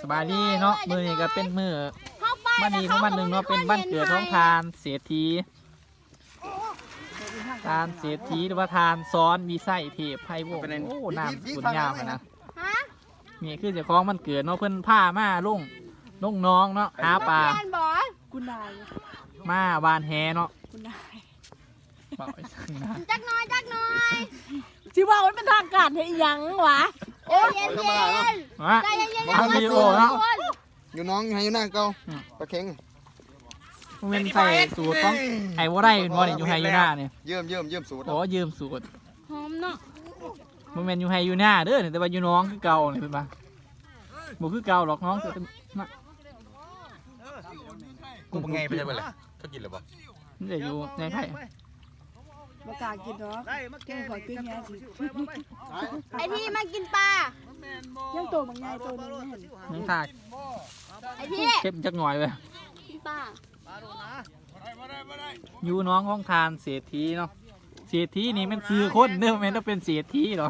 สบายดีเนาะมือนี่ก็เป็นมือบ้านนี้ของบ้านหนึ่งเนาะเป็นบ้านเกิดของทานเศรษฐีทานเศรษฐีหรือว่าทานซ้อนมีไส้เทพไพ่วงโอ้น้ำขุนยาวนะนี่คือเจ้าของมันเกิดเนาะเพิ่นผ้ามาลุงน้องเนาะหาปลามาบานแฮเนาะจักน้อยสิว่ามันเป็นทางการให้ยังวะโอ้ยเย็นใจเย็นมาวิดีโอเนาะอยู่น้องอยู่หน้าเก่าปลาเค็งมันใส่สูตรต้องไอ้ว่าได้เป็นว่าเนี่ยอยู่ไฮยูน่าเนี่ยเยิ่มสูตรโอ้ยืมสูตรหอมเนาะมันเป็นอยู่ไฮยูน่าเด้อแต่ว่าอยู่น้องคือเก่าเนี่ยเป็นปะบุคือเก่าหรอกน้องจะมากูเป็นไงไปเลยเขากินหรือเปล่านี่จะอยู่ในไข่มากากินเนาะแกงขอตื้อแง่สิไอพี่มากินปลายังโตบางไงโตนึงไม่เห็นยังถากไอพี่เข้มจักหน่อยเลยกินปลาอยู่น้องห้องทานเศรษฐีเนาะเศรษฐีนี่มันคือคนเด้อมันต้องเป็นเศรษฐีหรอ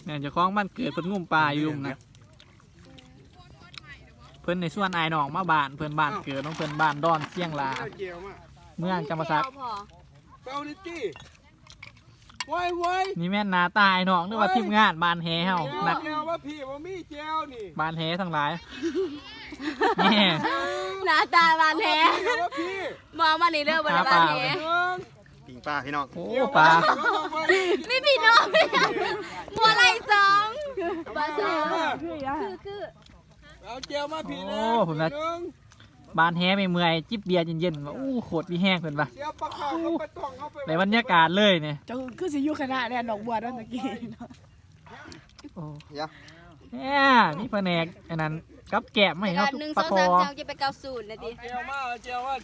เนี่ยจะคล้องบ้านเกิดเพิ่นงุ่มปลาอยู่นะเพิ่นในส่วนไอ้หนองมาบ้านเพิ่นบ้านเกิดน้องเพิ่นบ้านดอนเสี่ยงลาเมืองจำปาสักนี่แม่นนาตายหนองนึกว่าทีมงานบ้านแฮเฮานักบ้านแฮทั้งหลายนี่หน้าตาบานแท้มองมานี่เด้อบนบานแท้ปิงปลาพี่น้องโอ้ปลาไม่พี่น้องมัวไรสองปลาสองคือเอาเจียวมาพี่นะผมนะบานแฮไม่เมื่อยจิบเบียร์เย็นๆอู้โคตรมีแห้งเพิ่นปะในบรรยากาศเลยเนี่ยจะคือสิอยู่คณะเนี่ยดอกบัวนั่นตะกี้โอ้เนี่ยนี่แผนกอันนั้นกับแกะไม่ครับปลาคอจะไปเกาสูตรนะดิเจียวมา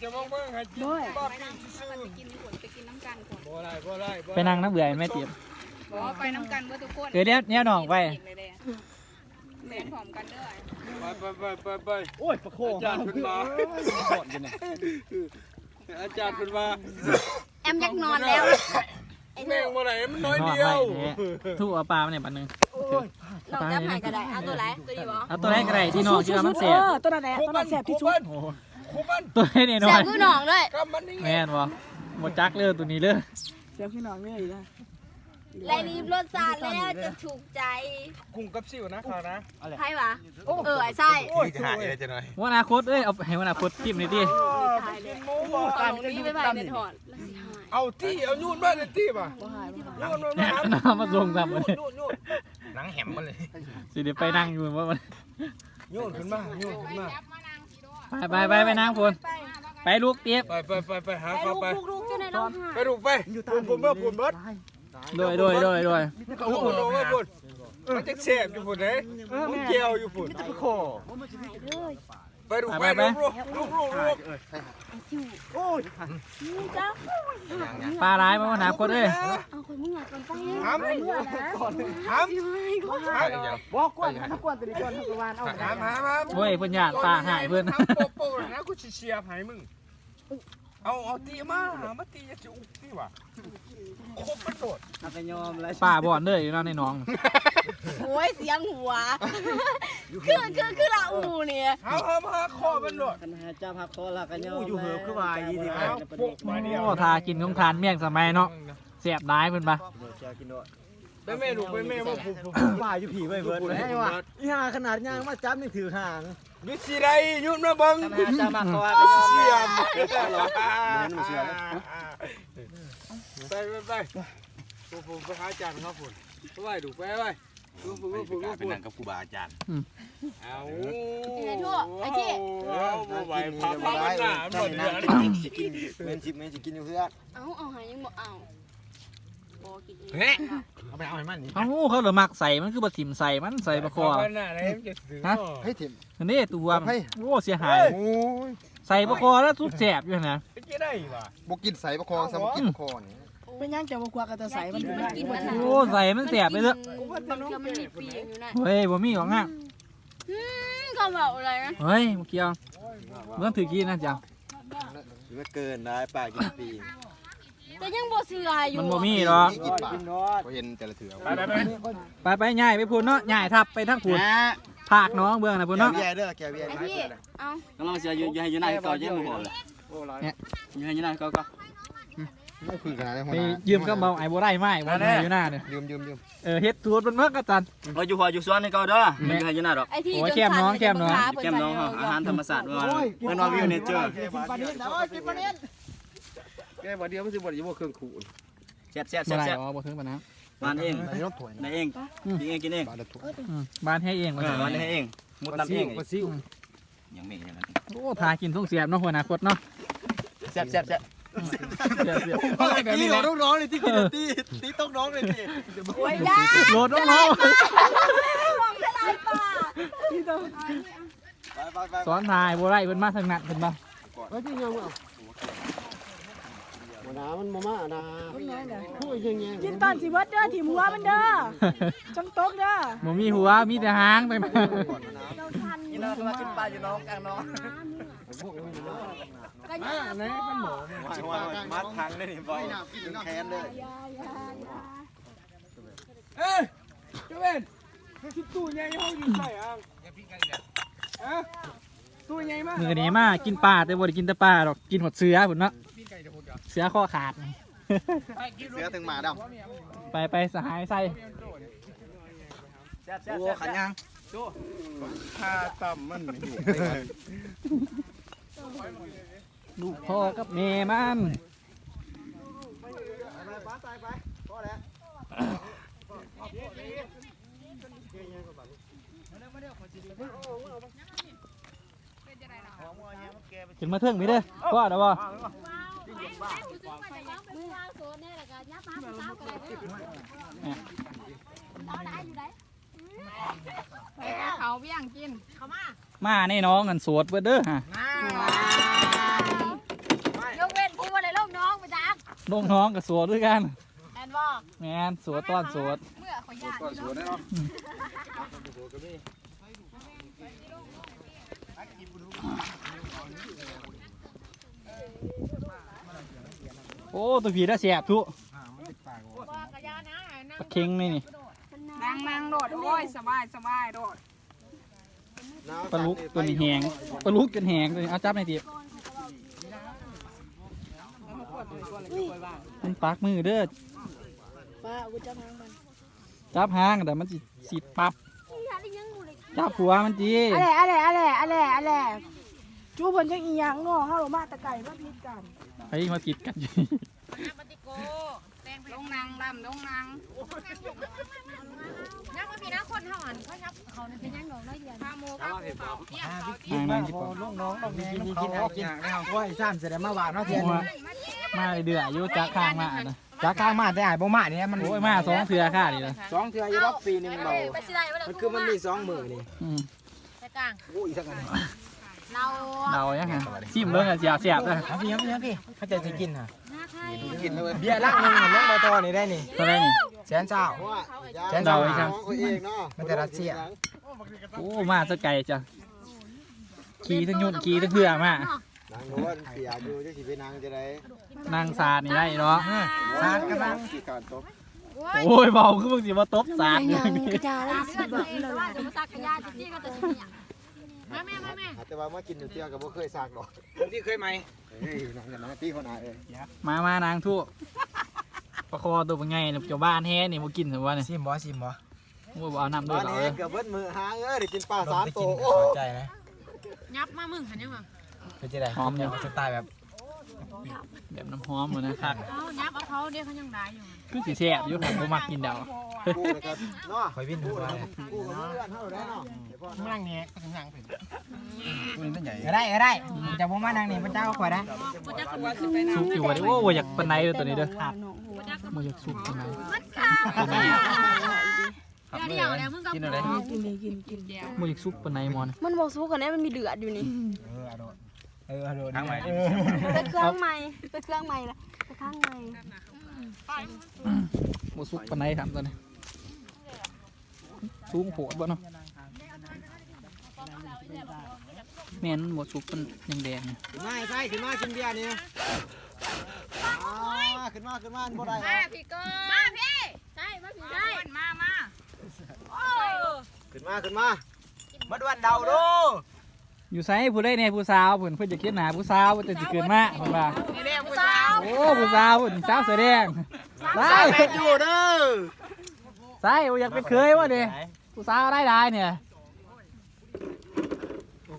จะมองเบิ่งให้กินบ้าปิ้งซื่อไปกินน้ำกันก่อนบ่ได้ไปนั่งน้ำเบื่อไม่เตรียมไปน้ำกันว่าทุกคนเดี๋ยวเนี่ยน้องไปเหมือนผอมกันด้วยไปโอ้ยปลาโคอาจารย์เป็นมาอาจารย์เป็นมาแอมยักนอนแล้วแม่งมาไหนมันน้อยเดียวทุกเอาปลาเนี่ยปันหนึ่งน้องจับไหนก็ได้เอาตัวไหนตัวนี้บ่เอาตัวไหนก็ได้ที่น้องที่มันเสียตัวนั้นแหละตัวนั้นแสบที่สุดตัวไหนเนี่ยน้องแสบคือน้องเลยแม่นวะหมดจักเลยตัวนี้เลยแสบคือน้องเลยนะและรีบรสชาติแล้วจะถูกใจกุ้งกับซิวนะค่ะนะใช่ปะไอ้ไส้จะหายอะไรจะหน่อยว่าอนาคตเอ้ยเอาให้อนาคตทิมนี่ดิตอนนี้ไปไปเป็นถอดเอาที่เอานู่นมาเลยที่ป่ะนู่นน้ำมาลงครับเลยหนังแหมมันเลยสิเดี๋ยวไปนั่งอยู่ว่ามันโยนขึ้นมาไปนั่งคนไปลูกเตี้ยไปหาเขาไปไปลูกไปผมเมื่อผมเบิดโดยคุณน้องว่าคุณมันจะเสียบอยู่ฝุ่นเลยมันเกี่ยวอยู่ฝุ่นไปดูไปลูกโอ้ยปลาร้ายมาหนาคนเลยเอาคนมึงอยากกันไปบอกก่อนถ้ากวนตัวนี้ก่อนทุกวันเอาเฮ้ยเพื่อนญาติปลาหายเพื่อนโป๊ะนะกูเชียร์ให้มึงเอาตีมาตีจะอุกตีว่ะคบมันโดดป่าบ่อนเลยอยู่นั่นในน้องโอ้ยเสียงหัวคือละอูเนี่ยมาคอมันโดดกันหาจ้าพักคอละกันยอมอยู่เหือบขึ้นมายี่สิบโอ้ทากินของทานเมี่ยงสมัยเนาะเสียบได้เพื่อนปะไปแม่ลูกไปแม่ว่าป่าอยู่ผีไปเบิร์ดเลยว่ะอีห่าขนาดยางมาจับนี่ถือห่างยุสิไรยุมาบังจ้ามาคอเสียมไปผมไปหาอาจารย์ครับผมไปดูไปเป็นนางกับครูบาอาจารย์เอาไอ้ที่ไหวพาหน้าหมดเดือนกินเมนจิกินอยู่เพื่อเอาหายังบอกเอาเฮ้ยเอาไปเอาให้มันนี่เขาเหลือมักใส่มันคือบะถิ่มใส่มันใส่ปลาคอฮะให้ถิ่มอันนี้ตัวโอ้เสียหายใส่ปลาคอแล้วทุบแสบอยู่นะจะได้ป่ะบกินใส่ปลาคอสมกินปลาคอนี่เป็นยังจะบกว่ากันจะใส่มันกินมันโอ้ใส่มันแสบไปเลยเฮ้ยบ่มีหรอกง่ะเขาบอกอะไรนะเฮ้ยเมื่อกี้เมื่อถือกินนะเจ้าเกินได้ปากกินปี แต่ยังบ่เชื่ออยู่ มันบ่มีหรอก กินรอด เห็นแต่ละเถื่อ ไปง่ายไปพูนเนาะง่ายทับไปทั้งพูนภาคน้องเบื้องนะพูนเนาะ แย่เด้อแกเวียน ไอ้พี่เอา กำลังจะอยู่ให้อยู่ในก่อนยังบ่พอเลยอยู่ให้อยู่ในก่อนก็ ไม่คือขนาดนั้น ไปยืมก็เบาไอ้บ่ได้ไม้บ่ได้อยู่หน้าเนี่ย ยืม เฮ็ดทูดมันเมื่อกระจัน เราอยู่หัวอยู่สวนนี่ก่อนเด้อมันอยู่ให้อยู่ในดอก ไอ้ที่ โอ้ยแคมน้องแคมน้อง แก้มน้องอาหารธรรมศาสตร์ว่าเพิ่นว่าวิวเนเจอร์ กินปลาเนี้ยโอ้ยกินปลาเนี้ย แกบ่เดียวมันสิบ่ได้บ่เครื่องขู่ แซ่บแซ่บ บ่ได้ แซ่บ อ๋อบ่ถึงปานนั้น บ้านเอง ในรถถวย ในเองกินเองกินเอง บาดถวย บ้านให้เอง บ้านให้เองมุดน้ำเอง ปลาซิว ยังไม่อย่างนั้น โอ้ทากินส่งเสียบเนาะหัวหน้าคดเนาะ แซ่บแซ่บแซ่บ เสียบ แบบนี้น้องๆเลยที่กินตีต้องน้องเลยที่ โอ้ยยา โหลดน้อง มองทลายป่า ไป ๆสอนทายบ่ได้เพิ่นมาทางนั้นเพิ่นมา เฮ้ยที่ยังเอาหนามันมาหนาพูดยังไง กินตอนสิเบิดเด้อถิ่มหัวมันเด้อจังตกเด้อ บ่มีหัวมีแต่หางไปมา กินแล้วมากินปลาอยู่น้องกลางน้อง ก็ยา มัดทางได้นี่บอลกินแคนเลย เอ้ยเจ้าเว้นตู้ใหญ่ห้องอยู่ใส่อ่างตู้ใหญ่มาก มื้อนี้มากินปลาแต่บ่ได้กินแต่ปลาดอกกินหมดเสือพุ่นเนาะเสือข้อขาด เสือถึงหมาด ไปสหายใส่ แซ่บแซ่บ ำโอ้ แซ่บ ขันยัง ถ้าต่ำมันอยู่ ลูกพ่อกับแม่มัน ไปพอแล้ว ขึ้นมาเทิงพี่เด้อพ่อเด้อบ่ เขาเบี้ยงกินเขามา มาในน้องกันสวดเบิดเด้อฮะ ยกเว้นผู้อะไรลูกน้องไปจัก ลูกน้องก็สวดด้วยกัน แอนบอก แม่นสวดต้อนสวด เมื่อขอยา ก็สวนได้เนาะ โอ้ตัวผีได้แสบทุปลาเค็งนี่นี่ นั่งโดดโอ้ยสบายโดด ปลาลุกตัวนี้แหงปลาลุกจนแหงตัวนี้เอาจับในทีมันปากมือเด้อ ป้ากูจับหางมัน จับหางแต่มันสิปับจับหัวมันจี อะไรจูเพิ่นจังอีหยังเนาะเฮามาตะไก่มาพิดกัน ไปมาติดกันอยู่ ลงนางลำลงนางนักมาพี่นักคนเท่าหันเขายับเขาเป็นยังดอกน้อยเดียวพาโมพาโมเขาเที่ยวเขาเที่ยว นางที่ป ลูกน้องต้องมีกินเอาเพราะไอ้ซ้ำเสร็จมาหวานเนาะเทียน มาเดือดอยู่จักข้างมานะ จากข้างมาแต่ไอ้บ่มาเนี่ยมัน โอ้ยมาสองเสือข้าดิเลย สองเทือยี่รอบปีนึงเบา ไปสิได้ มันคือมันมี2มื้อนี่ ไปกลาง โอ้ยสักอัน เรา เรายังไงชิมเบิ่งกันเสียบเลย เอาพี่เขาจะกินฮะ หน้าใคร กินเลยเบียร์ลักนึงลงมาทอนี่ได้นี่ เท่าไรนี่ แสนเจ้าแสนเจ้ามันแต่รัสเซีย โอ้มาสไกลจ้ะขี่ทั้งยุ่นขี่ทั้งเพื่อมาน างโน้นเสียอยู่จะสิไปนางจะได้ นางสาดนี่ได้เนาะ สารกำลัง ที่การตบ โอ้ยเบาคือมึงสิมาตบสาดอย่างนี้ กระจายแล้วสิบอกเลยว่าจะมาตักกระยาจี้ก็จะเนี่ยมาแม่ แต่ว่ามากินอยู่เตี้ยกับบ่เคยสากดอก ที่เคยไหม เฮ้ยนางกันนะตีคนไหนเอ้ย มานางทั่วประคอตัวเป็นไงเนี่ยเจ้าบ้านแฮ่นี่มากินสิวะเนี่ย ชิมบ่ชิมบ่ โอ้ยบ่เอาน้ำด้ว ตอย น เหรอ นี้เกือบเบิดมือหางเอ้ยได้กินปลา3ตัวโอ้ใจนะ ยับมามึงหันยังไง เป็นจังได๋ หอมอยู่ สไตล์แบบ แบบน้ำหอมเลยนะครับ เอายับเอาเขาเดี๋ยวเขายังได้อยู่ คือสิแซ่บอยู่ผมบ่มักกินเดา กูนะครับเนาะข่อยวินหัวกูกับเพื่อนเฮาได้เนาะ นั่งนี่ก็ถึงนั่งเป็นตัวนี้มันใหญ่ ก็ได้จะบ่มานั่งนี่พระเจ้าข่อยได้ ซุปอยู่ว่าเด้อโอ้บ่อยากปานใดเด้อตัวนี้เด้อบ่อยากซุปปานใดตัวนี้ เดี๋ยวมึงกับ กินอะไร กินเลยกิน บ่อยากซุปปานใดมอน มันบอกสู้กันได้มันมีเดือดอยู่นี่ ทางใหม่ ไปเครื่องใหม่ไปเครื่องใหม่ละไปข้างใน บ่ซุปปานใดครับตัวนี้สูงโผดบ่เนาะแม่นบ่ซุปเป็นแดงๆเนี่ย มาใส่ขึ้นมากินเบียร์นี่ ขึ้นมาบ่ได้ มาพี่ก่อนมาพี่ใช่มาพี่ใช่มาโอ้ ขึ้นมามาดวนเดาดู อยู่ไสผู้ใดเนี่ยผู้สาวเพิ่นจะคิดหาผู้สาวว่าจะสิเกิดมาเพิ่นว่า นี่แม่ผู้สาว โอ้ผู้สาวสาวเสื้อแดงไส แม่อยู่เด้อ ไสอยากเป็นเคยวะดิผู้สาวได้เนี่ย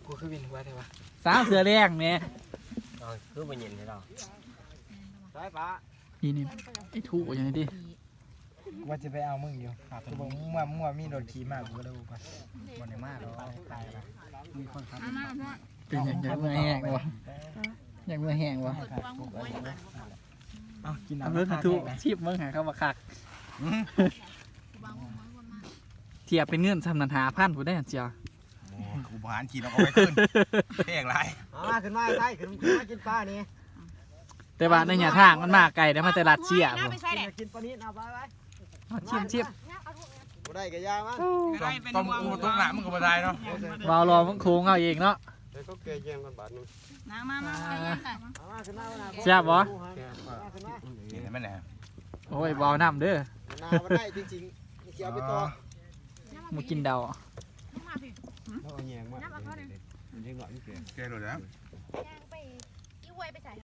กูคือวินว่าได้ปะ สาวเสื้อแดงเนี่ย คือมันเย็นให้เรา สายฟ้า นี่นี่ไอ้ถูกอย่างนี้ดิ ว่าจะไปเอามึงอยู่กูบอกมึงว่ามีโดนขี่มากกูก็ได้บุกไปวันนี้มากหรอตายละมีคนครับ เป็นอย่างเมื่อแห้งวะอย่างเมื่อแห้งวะ เอากิน เอาเรื่องถูกชีพเมื่อหาเข้ามาคักเทียบเป็นเงินสำนันหาพันผู้ได้เจียว กูบหารขี่เราก็ไปขึ้นแพงไร มาขึ้นมาใช่ขึ้นมากินปลานี่ แต่ว่าในหยาทางมันมากไกลได้มาแต่รัดเชียผม กินปลานี้เอาไป ชิม บ่ได้กะยามัน ต้มกูต้มหนามึงก็มาได้เนาะ เบารอมันโค้งเอาเองเนาะ เดี๋ยวก็เกยเยี่ยมกันบาทนึง มา มาขึ้นมา แซ่บบ่ เห็นไหมเนี่ย โอ้ยเบาน้ำเด้อ นาบ่ได้จริงๆเกี่ยวไปต่อ มากินเดา เอาแยงมาเด็กหน่อยนี่เกลือ แกรู้แล้ว ไปอีไวไปใส่